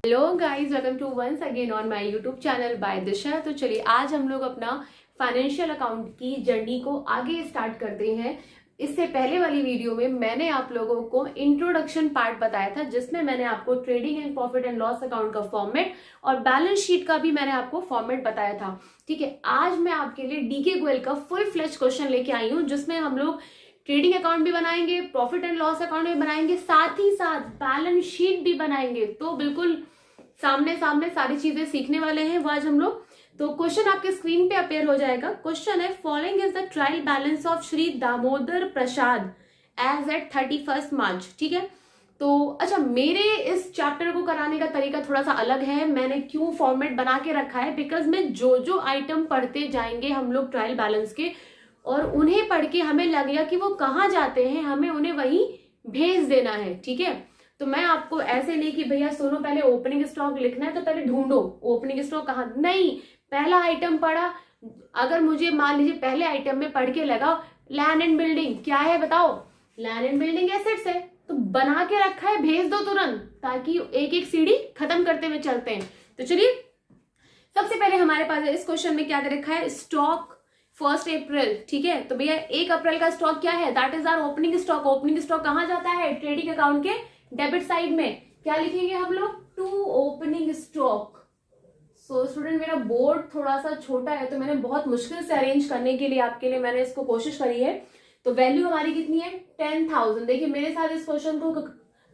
Hello guys, welcome to once again on my YouTube channel by Disha. तो चलिए आज हम लोग अपना फाइनेंशियल अकाउंट की जर्नी को आगे स्टार्ट करते हैं। इससे पहले वाली वीडियो में मैंने आप लोगों को इंट्रोडक्शन पार्ट बताया था, जिसमें मैंने आपको trading and profit and loss account का फॉर्मेट और बैलेंस शीट का भी मैंने आपको फॉर्मेट बताया था। ठीक है, आज मैं आपके लिए डीके गोयल का फुल फ्लेज क्वेश्चन लेके आई हूँ, जिसमें हम लोग ट्रेडिंग अकाउंट भी बनाएंगे, प्रॉफिट एंड लॉस अकाउंट भी बनाएंगे, साथ ही साथ बैलेंस शीट भी बनाएंगे। तो बिल्कुल सामने सामने सारी चीजें सीखने वाले हैं वो आज हम लोग। तो क्वेश्चन आपके स्क्रीन पे अपेयर हो जाएगा। क्वेश्चन है, following is the trial balance of Shri Damodar Prasad as at 31 March. ठीक है, तो अच्छा, मेरे इस चैप्टर को कराने का तरीका थोड़ा सा अलग है। मैंने क्यों फॉर्मेट बना के रखा है, बिकॉज में जो जो आइटम पढ़ते जाएंगे हम लोग ट्रायल बैलेंस के, और उन्हें पढ़ के हमें लगेगा कि वो कहाँ जाते हैं, हमें उन्हें वहीं भेज देना है। ठीक है, तो मैं आपको ऐसे नहीं कि भैया सुनो पहले ओपनिंग स्टॉक लिखना है तो पहले ढूंढो ओपनिंग स्टॉक कहाँ, नहीं, पहला आइटम पढ़ा। अगर मुझे मान लीजिए पहले आइटम में पढ़ के लगाओ लैंड एंड बिल्डिंग, क्या है बताओ, लैंड एंड बिल्डिंग एसेट्स है, तो बना के रखा है, भेज दो तुरंत, ताकि एक एक सीढ़ी खत्म करते हुए चलते हैं। तो चलिए, सबसे पहले हमारे पास इस क्वेश्चन में क्या दे रखा है, स्टॉक 1 अप्रैल। ठीक है, तो भैया 1 अप्रैल का स्टॉक क्या है, that is our opening stock. Opening stock कहाँ जाता है, ट्रेडिंग अकाउंट के डेबिट साइड में। क्या लिखेंगे हम लोग, to opening stock. So student, मेरा बोर्ड थोड़ा सा छोटा है तो मैंने बहुत मुश्किल से अरेंज करने के लिए आपके लिए मैंने इसको कोशिश करी है। तो वैल्यू हमारी कितनी है, 10,000। देखिए मेरे साथ इस क्वेश्चन को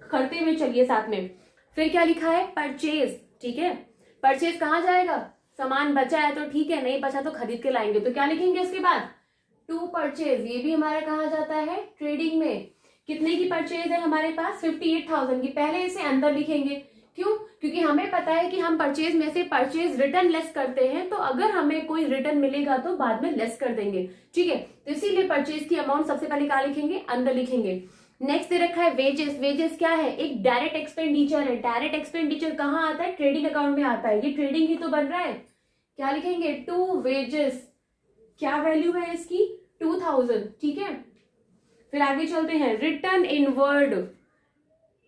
करते हुए चलिए साथ में। फिर क्या लिखा है, परचेज। ठीक है, परचेज कहाँ जाएगा, सामान बचा है तो ठीक है, नहीं बचा तो खरीद के लाएंगे। तो क्या लिखेंगे उसके बाद, टू परचेज। ये भी हमारा कहाँ जाता है, ट्रेडिंग में। कितने की परचेज है हमारे पास, 58,000 की। पहले इसे अंदर लिखेंगे, क्यों, क्योंकि हमें पता है कि हम परचेज में से परचेज रिटर्न लेस करते हैं, तो अगर हमें कोई रिटर्न मिलेगा तो बाद में लेस कर देंगे। ठीक है, तो इसीलिए परचेज की अमाउंट सबसे पहले कहाँ लिखेंगे, अंदर लिखेंगे। नेक्स्ट दे रखा है वेजेस। वेजेस क्या है, एक डायरेक्ट एक्सपेंडिचर है। डायरेक्ट एक्सपेंडिचर कहाँ आता है, ट्रेडिंग अकाउंट में आता है। ये ट्रेडिंग ही तो बन रहा है। क्या लिखेंगे, टू वेजेस। क्या वैल्यू है इसकी, 2,000। ठीक है, फिर आगे चलते हैं, return inward.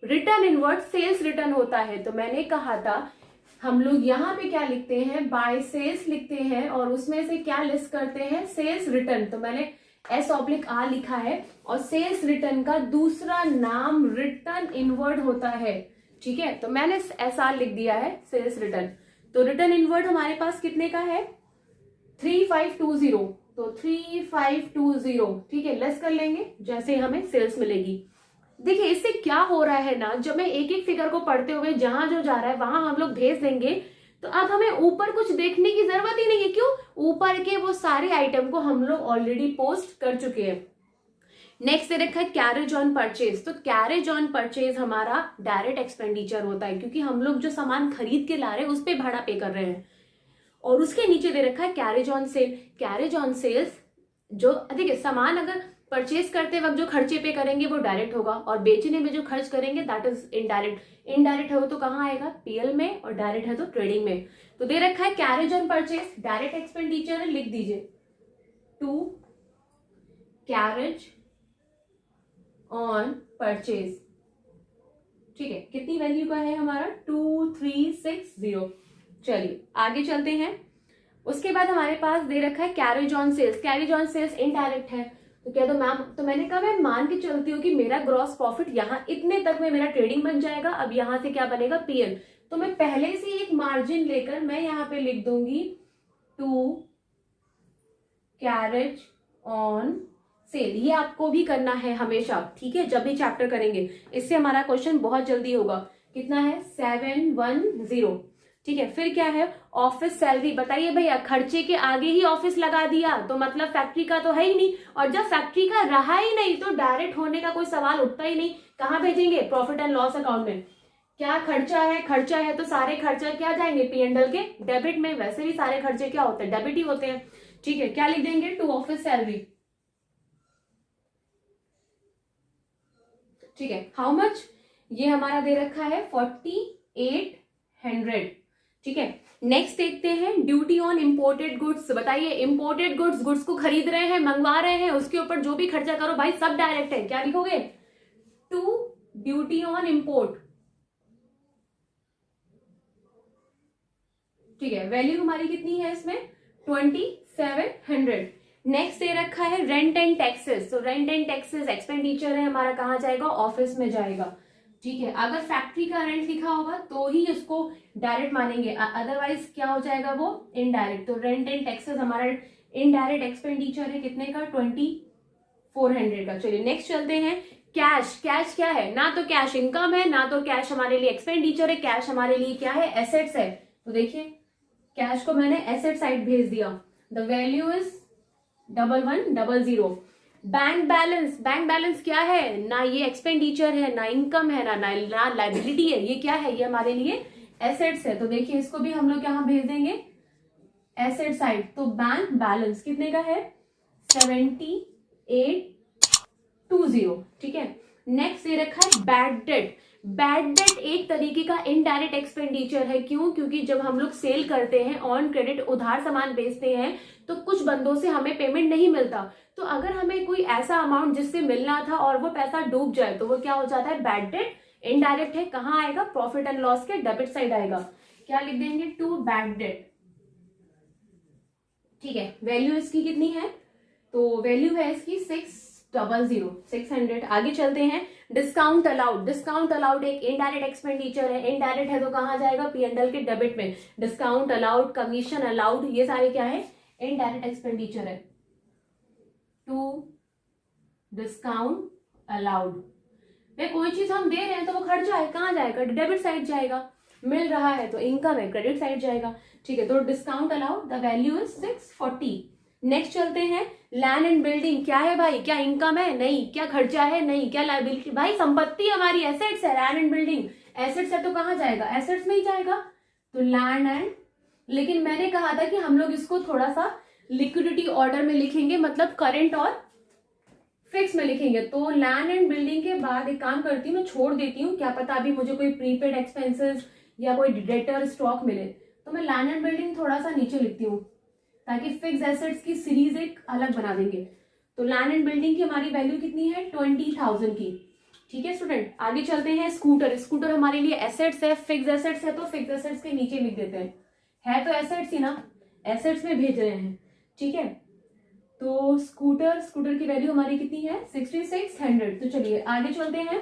Return inward sales return होता है। तो मैंने कहा था हम लोग यहाँ पे क्या लिखते हैं, बाय सेल्स लिखते हैं, और उसमें से क्या लिस्ट करते हैं, सेल्स रिटर्न। तो मैंने S/R लिखा है, और सेल्स रिटर्न का दूसरा नाम रिटर्न इनवर्ड होता है। ठीक है, तो मैंने SR लिख दिया है, सेल्स रिटर्न। तो रिटर्न इनवर्ड हमारे पास कितने का है, 3520। तो 3520, ठीक है, लेस कर लेंगे जैसे हमें सेल्स मिलेगी। देखिए इससे क्या हो रहा है ना, जब मैं एक एक फिगर को पढ़ते हुए जहां जो जा रहा है वहां हम लोग भेज देंगे, तो अब हमें ऊपर कुछ देखने की जरूरत ही नहीं है। क्यों, ऊपर के वो सारे आइटम को हम लोग ऑलरेडी पोस्ट कर चुके हैं। नेक्स्ट दे रखा है कैरेज ऑन परचेज। तो कैरेज ऑन परचेज हमारा डायरेक्ट एक्सपेंडिचर होता है, क्योंकि हम लोग जो सामान खरीद के ला रहे हैं उस पर भाड़ा पे कर रहे हैं। और उसके नीचे दे रखा है carriage on sale. Carriage on sales, जो देखिए सामान अगर परचेज करते वक्त जो खर्चे पे करेंगे वो डायरेक्ट होगा, और बेचने में जो खर्च करेंगे दैट इज इनडायरेक्ट। इनडायरेक्ट हो तो कहाँ आएगा, पीएल में, और डायरेक्ट है तो ट्रेडिंग में। तो दे रखा है carriage on purchase, direct expenditure है, लिख दीजिए टू कैरेज ऑन परचेज। ठीक है, कितनी वैल्यू का है हमारा, 2360। चलिए आगे चलते हैं। उसके बाद हमारे पास दे रखा है carriage on sales. Carriage on sales indirect है। तो क्या, तो मैम, तो मैंने कहा मैं मान के चलती हूँ कि मेरा ग्रॉस प्रॉफिट यहाँ इतने तक में मेरा ट्रेडिंग बन जाएगा। अब यहाँ से क्या बनेगा, पीएल। तो मैं पहले से एक मार्जिन लेकर मैं यहाँ पे लिख दूंगी टू कैरेज ऑन सेल। ये आपको भी करना है हमेशा, ठीक है, जब भी चैप्टर करेंगे। इससे हमारा क्वेश्चन बहुत जल्दी होगा। कितना है, 710। ठीक है, फिर क्या है, ऑफिस सैलरी। बताइए भैया, खर्चे के आगे ही ऑफिस लगा दिया तो मतलब फैक्ट्री का तो है ही नहीं, और जब फैक्ट्री का रहा ही नहीं तो डायरेक्ट होने का कोई सवाल उठता ही नहीं। कहाँ भेजेंगे, प्रॉफिट एंड लॉस अकाउंट में। क्या खर्चा है, खर्चा है तो सारे खर्चा क्या जाएंगे, P&L के डेबिट में। वैसे भी सारे खर्चे क्या होते हैं, डेबिट ही होते हैं। ठीक है, क्या लिख देंगे, टू ऑफिस सैलरी। ठीक है, हाउ मच, ये हमारा दे रखा है 4800। ठीक है, नेक्स्ट देखते हैं ड्यूटी ऑन इंपोर्टेड गुड्स। बताइए, इंपोर्टेड गुड्स, गुड्स को खरीद रहे हैं, मंगवा रहे हैं, उसके ऊपर जो भी खर्चा करो भाई सब डायरेक्ट है। क्या लिखोगे, टू ड्यूटी ऑन इंपोर्ट। ठीक है, वैल्यू हमारी कितनी है इसमें 2700। नेक्स्ट दे रखा है रेंट एंड टैक्सेस। तो रेंट एंड टैक्सेस एक्सपेंडिचर है हमारा, कहाँ जाएगा, ऑफिस में जाएगा। ठीक है, अगर फैक्ट्री का रेंट लिखा होगा तो ही उसको डायरेक्ट मानेंगे, अदरवाइज क्या हो जाएगा वो इनडायरेक्ट। तो रेंट एंड टैक्सेस हमारा इनडायरेक्ट एक्सपेंडिचर है कितने का 2400 का। चलिए नेक्स्ट चलते हैं। कैश, कैश क्या है, ना तो कैश इनकम है ना तो कैश हमारे लिए एक्सपेंडिचर है, कैश हमारे लिए क्या है, एसेट्स है। तो देखिए कैश को मैंने एसेट साइड भेज दिया। The value is 1100। Bank balance, bank balance क्या है, ना ये एक्सपेंडिचर है ना इनकम है ना लाइबिलिटी है, ये क्या है, ये हमारे लिए एसेट्स है। तो देखिए इसको भी हम लोग यहाँ भेज देंगे एसेट साइड। तो बैंक बैलेंस कितने का है 7820। ठीक है, नेक्स्ट ये रखा है बैड डेट। बैड डेट एक तरीके का इनडायरेक्ट एक्सपेंडिचर है। क्यों, क्योंकि जब हम लोग सेल करते हैं ऑन क्रेडिट, उधार सामान बेचते हैं, तो कुछ बंदों से हमें पेमेंट नहीं मिलता। तो अगर हमें कोई ऐसा अमाउंट जिससे मिलना था और वो पैसा डूब जाए तो वो क्या हो जाता है, बैड डेट इनडायरेक्ट है। कहाँ आएगा, प्रॉफिट एंड लॉस के डेबिट साइड आएगा। क्या लिख देंगे, टू बैड डेट। ठीक है, वैल्यू इसकी कितनी है, तो वैल्यू है इसकी 600। आगे चलते हैं। डिस्काउंट अलाउड, डिस्काउंट अलाउड एक इनडायरेक्ट एक्सपेंडिचर है। इनडायरेक्ट है तो कहाँ जाएगा, P&L के डेबिट में। डिस्काउंट अलाउड, कमीशन अलाउड, ये सारे क्या है, इनडायरेक्ट एक्सपेंडिचर है। टू डिस्काउंट अलाउड, वे कोई चीज हम दे रहे हैं तो वो खर्चा है, कहाँ जाएगा, डेबिट साइड जाएगा। मिल रहा है तो इनकम है, क्रेडिट साइड जाएगा। ठीक है, तो discount allowed, the value is 640। Next चलते हैं। लैंड एंड बिल्डिंग क्या है भाई, क्या इनकम है, नहीं। क्या खर्चा है, नहीं। क्या लायबिलिटी, भाई संपत्ति हमारी एसेट्स है। लैंड एंड बिल्डिंग एसेट्स है तो कहाँ जाएगा, एसेट्स में ही जाएगा। तो लैंड एंड, लेकिन मैंने कहा था कि हम लोग इसको थोड़ा सा लिक्विडिटी ऑर्डर में लिखेंगे, मतलब करंट और फिक्स में लिखेंगे। तो लैंड एंड बिल्डिंग के बाद एक काम करती हूँ, मैं छोड़ देती हूँ, क्या पता अभी मुझे कोई प्रीपेड एक्सपेंसेस या कोई डेटर स्टॉक मिले, तो मैं लैंड एंड बिल्डिंग थोड़ा सा नीचे लिखती हूँ ताकि फिक्स एसेट्स की सीरीज एक अलग बना देंगे। तो लैंड एंड बिल्डिंग की हमारी वैल्यू कितनी है 20,000 की। ठीक है स्टूडेंट, आगे चलते हैं। स्कूटर, स्कूटर हमारे लिए एसेट्स है, फिक्स एसेट्स है तो फिक्स एसेट्स के नीचे लिख देते हैं। है तो एसेट्स ही ना, एसेट्स में भेज रहे हैं। ठीक है, तो स्कूटर, स्कूटर की वैल्यू हमारी कितनी है 6600। तो चलिए आगे चलते हैं।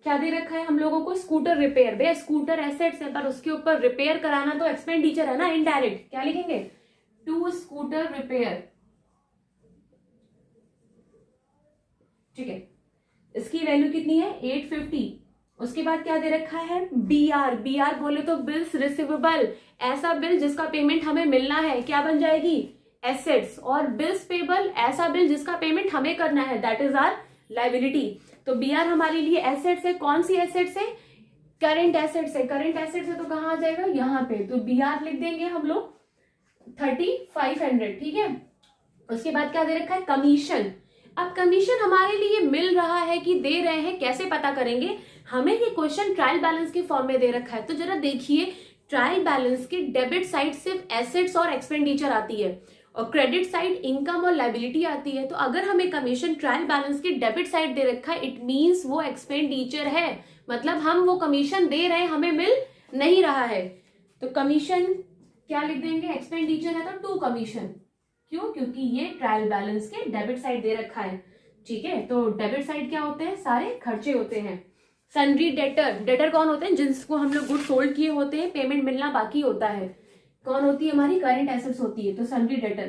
क्या दे रखा है हम लोगों को, स्कूटर रिपेयर। भैया स्कूटर एसेट्स है पर उसके ऊपर रिपेयर कराना तो एक्सपेंडिचर है ना, इनडायरेक्ट। क्या लिखेंगे, टू स्कूटर रिपेयर। ठीक है, इसकी वैल्यू कितनी है 850। उसके बाद क्या दे रखा है, BR। BR बोले तो बिल्स रिसीवेबल, ऐसा बिल जिसका पेमेंट हमें मिलना है, क्या बन जाएगी, एसेट्स। और बिल्स पेबल, ऐसा बिल जिसका पेमेंट हमें करना है, दैट इज आर लायबिलिटी। तो BR हमारे लिए एसेट्स है। कौन सी एसेट्स है, करंट एसेट्स है। करंट एसेट्स है तो कहाँ आ जाएगा, यहाँ पे। तो BR लिख देंगे हम लोग 3500। ठीक है, उसके बाद क्या दे रखा है, कमीशन। अब कमीशन हमारे लिए मिल रहा है कि दे रहे हैं, कैसे पता करेंगे, हमें ये क्वेश्चन ट्रायल बैलेंस के फॉर्म में दे रखा है। तो जरा देखिए, ट्रायल बैलेंस की डेबिट साइड सिर्फ एसेट्स और एक्सपेंडिचर आती है और क्रेडिट साइड इनकम और लायबिलिटी आती है। तो अगर हमें कमीशन ट्रायल बैलेंस की डेबिट साइड दे रखा है, इट मींस वो एक्सपेंडिचर है, मतलब हम वो कमीशन दे रहे हैं, हमें मिल नहीं रहा है। तो कमीशन क्या लिख देंगे, एक्सपेंडिचर है तो टू कमीशन। क्यों, क्योंकि ये ट्रायल बैलेंस के डेबिट साइड दे रखा है। ठीक है, तो डेबिट साइड क्या होते हैं, सारे खर्चे होते हैं। सन्ड्री डेटर, डेटर कौन होते हैं, जिसको हम लोग गुड सोल्ड किए होते हैं, पेमेंट मिलना बाकी होता है, कौन होती है, हमारी करंट एसेट्स होती है। तो सन्ड्री डेटर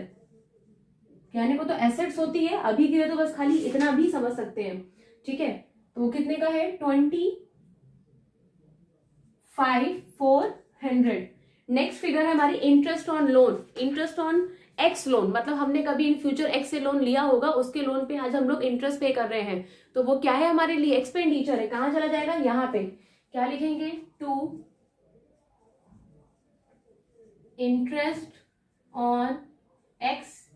कहने को तो एसेट्स होती है, अभी के लिए तो बस खाली इतना भी समझ सकते हैं। ठीक है, तो कितने का है 25,400। नेक्स्ट फिगर है हमारी interest on loan. Interest on X loan, मतलब हमने कभी इन फ्यूचर एक्स से लोन लिया होगा, उसके लोन पे आज हम लोग इंटरेस्ट पे कर रहे हैं। तो वो क्या है हमारे लिए, एक्सपेंडिचर है। कहाँ चला जाएगा, यहाँ पे। क्या लिखेंगे, to interest on X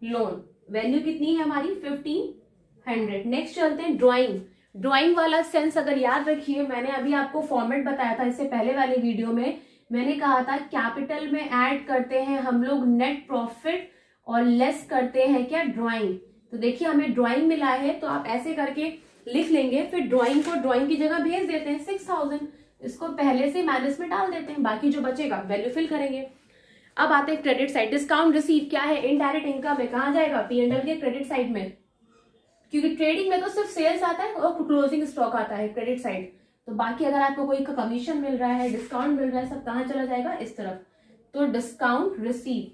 loan. Value कितनी है हमारी 1500। नेक्स्ट चलते हैं ड्राइंग। ड्राइंग वाला सेंस अगर याद रखिए, मैंने अभी आपको फॉर्मेट बताया था इससे पहले वाले वीडियो में। मैंने कहा था कैपिटल में ऐड करते हैं हम लोग नेट प्रॉफिट और लेस करते हैं क्या, ड्राइंग। तो देखिए हमें ड्राइंग मिला है, तो आप ऐसे करके लिख लेंगे, फिर ड्राइंग को ड्राइंग की जगह भेज देते हैं 6000। इसको पहले से माइनस में डाल देते हैं, बाकी जो बचेगा वैल्यू फिल करेंगे। अब आते हैं क्रेडिट साइड। डिस्काउंट रिसीव क्या है, इनडायरेक्ट इनकम है, कहाँ जाएगा, P&L के क्रेडिट साइड में, क्योंकि ट्रेडिंग में तो सिर्फ सेल्स आता है और क्लोजिंग स्टॉक आता है क्रेडिट साइड। तो बाकी अगर आपको कोई कमीशन मिल रहा है, डिस्काउंट मिल रहा है, सब कहाँ चला जाएगा, इस तरफ। तो डिस्काउंट रिसीव,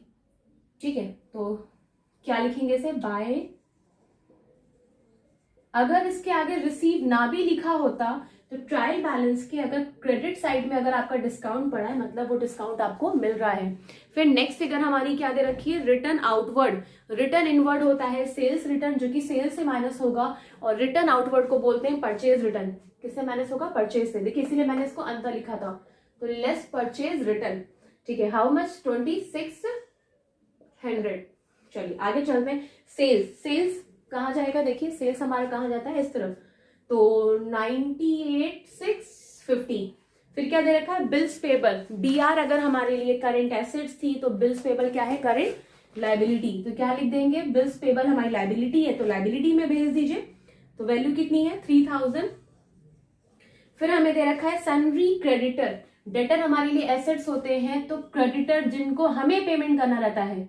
ठीक है। तो क्या लिखेंगे इसे, बाय। अगर इसके आगे रिसीव ना भी लिखा होता तो ट्रायल बैलेंस के अगर क्रेडिट साइड में अगर आपका डिस्काउंट पड़ा है, मतलब वो डिस्काउंट आपको मिल रहा है। फिर नेक्स्ट फिगर हमारी क्या दे रखी है, रिटर्न आउटवर्ड। रिटर्न इनवर्ड होता है सेल्स रिटर्न, जो कि सेल्स से माइनस होगा, और रिटर्न आउटवर्ड को बोलते हैं परचेज रिटर्न। किससे माइनस होगा, परचेज से। देखिए इसीलिए मैंने इसको अंतर लिखा था। तो लेस परचेज रिटर्न, ठीक है। How much, 2600। चलिए आगे चलते हैं। सेल्स, सेल्स कहाँ जाएगा, देखिए सेल्स हमारा कहाँ जाता है, इस तरफ। तो 98,650। फिर क्या दे रखा है, बिल्स पेबल। BR अगर हमारे लिए करेंट एसेट्स थी तो बिल्स पेबल क्या है, करेंट लाइबिलिटी। तो क्या लिख देंगे, बिल्स पेबल हमारी लाइबिलिटी है तो लाइबिलिटी में भेज दीजिए। तो वैल्यू कितनी है, 3000। फिर हमें दे रखा है सनरी क्रेडिटर। डेटर हमारे लिए एसेट्स होते हैं, तो क्रेडिटर जिनको हमें पेमेंट करना रहता है,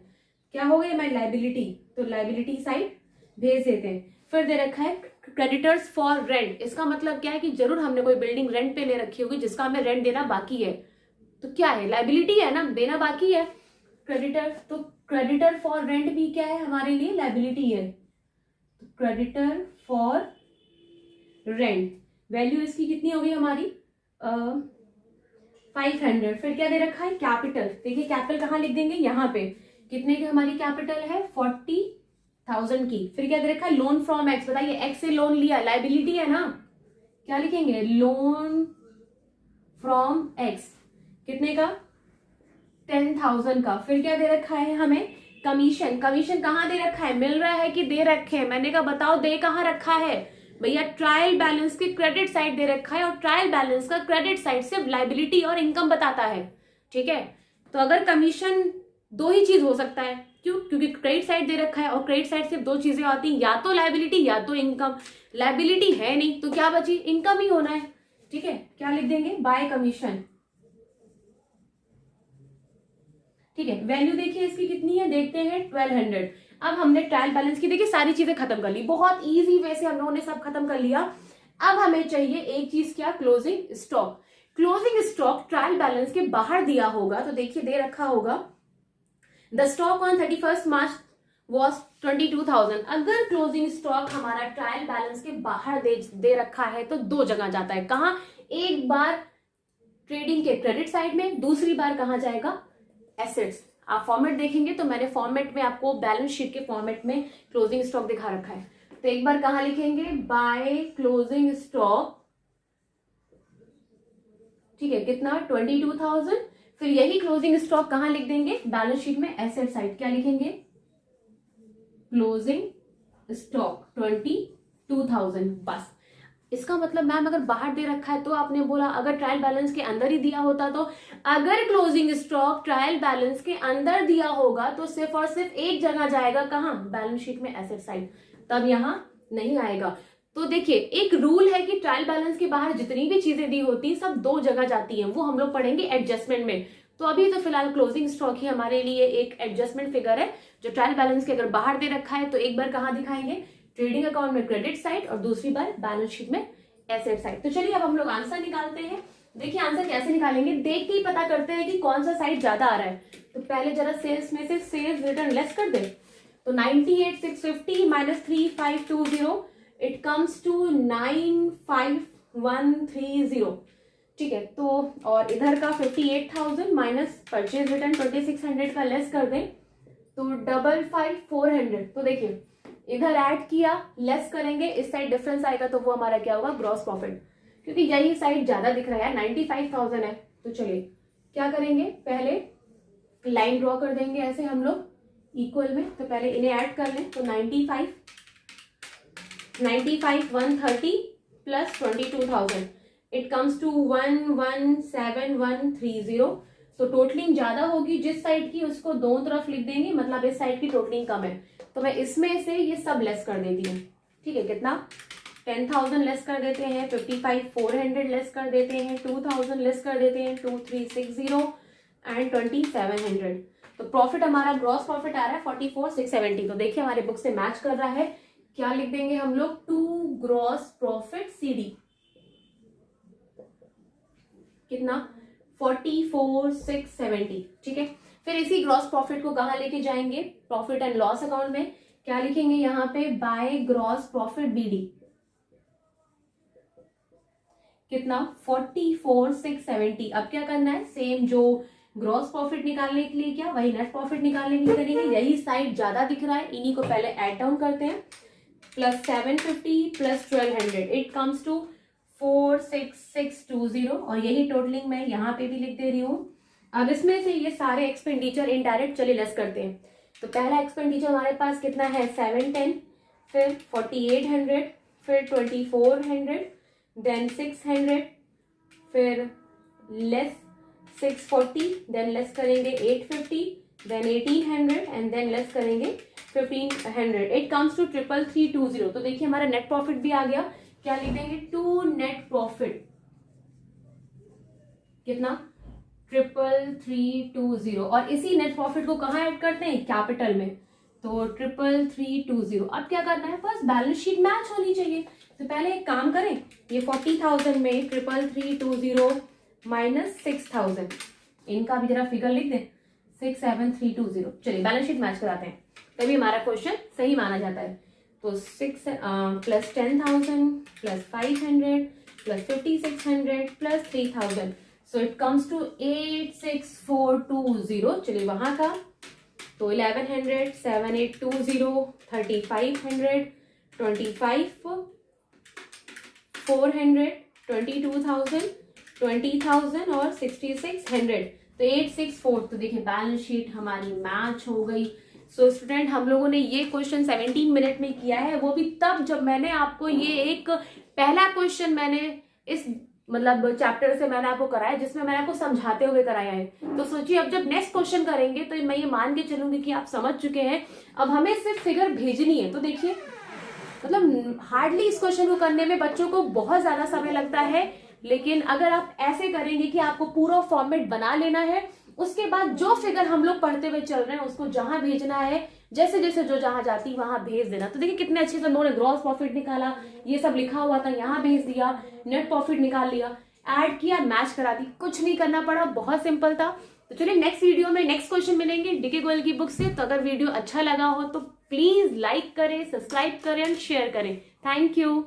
क्या हो गई हमारी लाइबिलिटी, तो लाइबिलिटी साइड भेज देते हैं। फिर दे रखा है क्रेडिटर्स फॉर रेंट। इसका मतलब क्या है कि जरूर हमने कोई बिल्डिंग रेंट पे ले रखी होगी जिसका हमें रेंट देना बाकी है, तो क्या है, लाइबिलिटी है ना, देना बाकी है क्रेडिटर। तो क्रेडिटर फॉर रेंट भी क्या है, हमारे लिए लाइबिलिटी है। तो क्रेडिटर फॉर रेंट, वैल्यू इसकी कितनी होगी हमारी, 500। फिर क्या दे रखा है, कैपिटल। देखिए कैपिटल कहाँ लिख देंगे, यहाँ पे। कितने की हमारी कैपिटल है, 40,000 की। फिर क्या दे रखा है, लोन फ्रॉम एक्स। बताइए एक्स से लोन लिया, लाइबिलिटी है ना, क्या लिखेंगे, लोन फ्रॉम एक्स। कितने का, 10,000 का। फिर क्या दे रखा है हमें, कमीशन। कमीशन कहाँ दे रखा है, मिल रहा है कि दे रखे हैं, मैंने कहा बताओ दे कहाँ रखा है भैया, ट्रायल बैलेंस के क्रेडिट साइड दे रखा है, और ट्रायल बैलेंस का क्रेडिट साइड सिर्फ लाइबिलिटी और इनकम बताता है, ठीक है। तो अगर कमीशन, दो ही चीज हो सकता है, क्यों, क्योंकि क्रेडिट साइड दे रखा है और क्रेडिट साइड सिर्फ दो चीजें आती हैं, या तो लाइबिलिटी या तो इनकम। लाइबिलिटी है नहीं तो क्या बची, इनकम ही होना है, ठीक है। क्या लिख देंगे, बाय कमीशन, ठीक है। वैल्यू देखिए इसकी कितनी है, देखते हैं 1200। अब हमने ट्रायल बैलेंस की देखिए सारी चीजें खत्म कर ली, बहुत इजी वे से हम लोगों ने सब खत्म कर लिया। अब हमें चाहिए एक चीज, क्या, closing stock. Closing stock trial balance के बाहर दिया होगा, तो देखिए दे रखा होगा the stock on 31 March was 22,000। अगर क्लोजिंग स्टॉक हमारा ट्रायल बैलेंस के बाहर दे रखा है तो दो जगह जाता है, कहाँ, एक बार ट्रेडिंग के क्रेडिट साइड में, दूसरी बार कहाँ जाएगा, एसेट्स। आप फॉर्मेट देखेंगे तो मैंने फॉर्मेट में आपको बैलेंस शीट के फॉर्मेट में क्लोजिंग स्टॉक दिखा रखा है। तो एक बार कहाँ लिखेंगे, बाय क्लोजिंग स्टॉक, ठीक है, कितना, 22,000। फिर यही क्लोजिंग स्टॉक कहाँ लिख देंगे, बैलेंस शीट में एसेट साइड। क्या लिखेंगे, क्लोजिंग स्टॉक 22,000। बस इसका मतलब मैम अगर बाहर दे रखा है तो आपने बोला, अगर ट्रायल बैलेंस के अंदर ही दिया होता तो, अगर क्लोजिंग स्टॉक ट्रायल बैलेंस के अंदर दिया होगा तो सिर्फ और सिर्फ एक जगह जाएगा, कहाँ, बैलेंस शीट में एसेट साइड, तब यहां नहीं आएगा। तो देखिए एक रूल है कि ट्रायल बैलेंस के बाहर जितनी भी चीजें दी होती है सब दो जगह जाती हैं, वो हम लोग पढ़ेंगे एडजस्टमेंट में। तो अभी तो फिलहाल क्लोजिंग स्टॉक ही हमारे लिए एक एडजस्टमेंट फिगर है, जो ट्रायल बैलेंस के अगर बाहर दे रखा है तो एक बार कहाँ दिखाएंगे, ट्रेडिंग अकाउंट में क्रेडिट साइड, और दूसरी बार बैलेंस शीट में एसेट साइड। तो चलिए अब हम लोग आंसर निकालते हैं। देखिए आंसर कैसे निकालेंगे, देख के ही पता करते हैं कि कौन सा साइड ज्यादा आ रहा है। तो पहले जरा सेल्स में से सेल्स रिटर्न लेस कर दे, तो 98,650 माइनस 3,520, इट कम्स टू 9,5,130, ठीक है। तो और इधर का 58,000 माइनस परचेज रिटर्न 2,600 का लेस कर दें तो 55,400। तो देखिए इधर ऐड किया, लेस करेंगे, इस साइड डिफरेंस आएगा तो वो हमारा क्या होगा, ग्रॉस प्रॉफिट, क्योंकि यही साइड ज्यादा दिख रहा है, 95,000 है। तो चलिए क्या करेंगे, पहले लाइन ड्रॉ कर देंगे ऐसे हम लोग इक्वल में। तो पहले इन्हें ऐड कर लें, तो 95,130 प्लस 22,000, इट कम्स टू 117130। तो टोटलिंग ज्यादा होगी जिस साइड की, उसको दोनों तरफ लिख देंगे, मतलब इस साइड की टोटलिंग कम है, तो मैं इसमें से ये सब लेस कर देती हूँ, ठीक है। कितना, 10,000 लेस कर देते हैं, 55,400 लेस कर देते हैं, 2,000 लेस कर देते हैं, 2,360 एंड 2,700। तो प्रॉफिट हमारा ग्रॉस प्रॉफिट आ रहा है 44,670। तो देखिए हमारे बुक से मैच कर रहा है। क्या लिख देंगे हम लोग, टू ग्रॉस प्रॉफिट CD कितना 44,670। ठीक है, फिर इसी ग्रॉस प्रॉफिट को कहाँ लेके जाएंगे, प्रॉफिट एंड लॉस अकाउंट में। क्या लिखेंगे यहाँ पे, बाय ग्रॉस प्रॉफिट BD कितना 44,670। अब क्या करना है, सेम जो ग्रॉस प्रॉफिट निकालने के लिए क्या, वही नेट प्रॉफिट निकालने के लिए करेंगे। यही साइड ज्यादा दिख रहा है, इन्हीं को पहले ऐड डाउन करते हैं। Plus 750 plus 1200 it comes to 46,620। और यही टोटलिंग मैं यहाँ पे भी लिख दे रही हूँ। अब इसमें से ये सारे एक्सपेंडिचर इनडायरेक्ट चलिए लेस करते हैं। तो पहला एक्सपेंडिचर हमारे पास कितना है 710, फिर 4800, फिर 2400, देन 600, फिर लेस 640, देन लेस करेंगे 850, देन 1800 एंड देन लेस करेंगे 1500। It comes to 33,320। तो देखिए हमारा नेट प्रॉफिट भी आ गया। क्या लिख देंगे, टू नेट प्रॉफिट कितना 33,320। और इसी नेट प्रॉफिट को कहाँ ऐड करते हैं, कैपिटल में। तो 33,320। अब क्या करना है, बस बैलेंस शीट मैच होनी चाहिए। तो पहले एक काम करें, ये 40,000 में 33,320 माइनस 6,000, इनका भी जरा फिगर लिख दें 67320। चलिए बैलेंस शीट मैच कराते हैं, तभी हमारा क्वेश्चन सही माना जाता है। तो 6 plus 10,000 plus 500 plus 5,600 plus 3,000, so it comes to 86420। चलिए वहां का तो 1100 7820 3500 25 400 22,000 20,000 और 6,600, तो 864। तो देखिए बैलेंस शीट हमारी मैच हो गई। सो स्टूडेंट, हम लोगों ने ये क्वेश्चन 17 मिनट में किया है, वो भी तब जब मैंने आपको ये एक पहला क्वेश्चन मैंने इस मतलब चैप्टर से मैंने आपको कराया, जिसमें मैंने आपको समझाते हुए कराया है। तो सोचिए अब जब नेक्स्ट क्वेश्चन करेंगे तो मैं ये मान के चलूंगी कि आप समझ चुके हैं। अब हमें सिर्फ फिगर भेजनी है। तो देखिए मतलब हार्डली इस क्वेश्चन को करने में बच्चों को बहुत ज्यादा समय लगता है, लेकिन अगर आप ऐसे करेंगे कि आपको पूरा फॉर्मेट बना लेना है, उसके बाद जो फिगर हम लोग पढ़ते हुए चल रहे हैं उसको जहां भेजना है, जैसे जैसे जो जहां जाती वहां भेज देना। तो देखिए कितने अच्छे से लोगों ने ग्रॉस प्रॉफिट निकाला, ये सब लिखा हुआ था यहाँ भेज दिया, नेट प्रॉफिट निकाल लिया, ऐड किया, मैच करा दी, कुछ नहीं करना पड़ा, बहुत सिंपल था। तो चलिए नेक्स्ट वीडियो में नेक्स्ट क्वेश्चन मिलेंगे डीके गोयल की बुक से। तो अगर वीडियो अच्छा लगा हो तो प्लीज लाइक करें, सब्सक्राइब करें और शेयर करें। Thank you.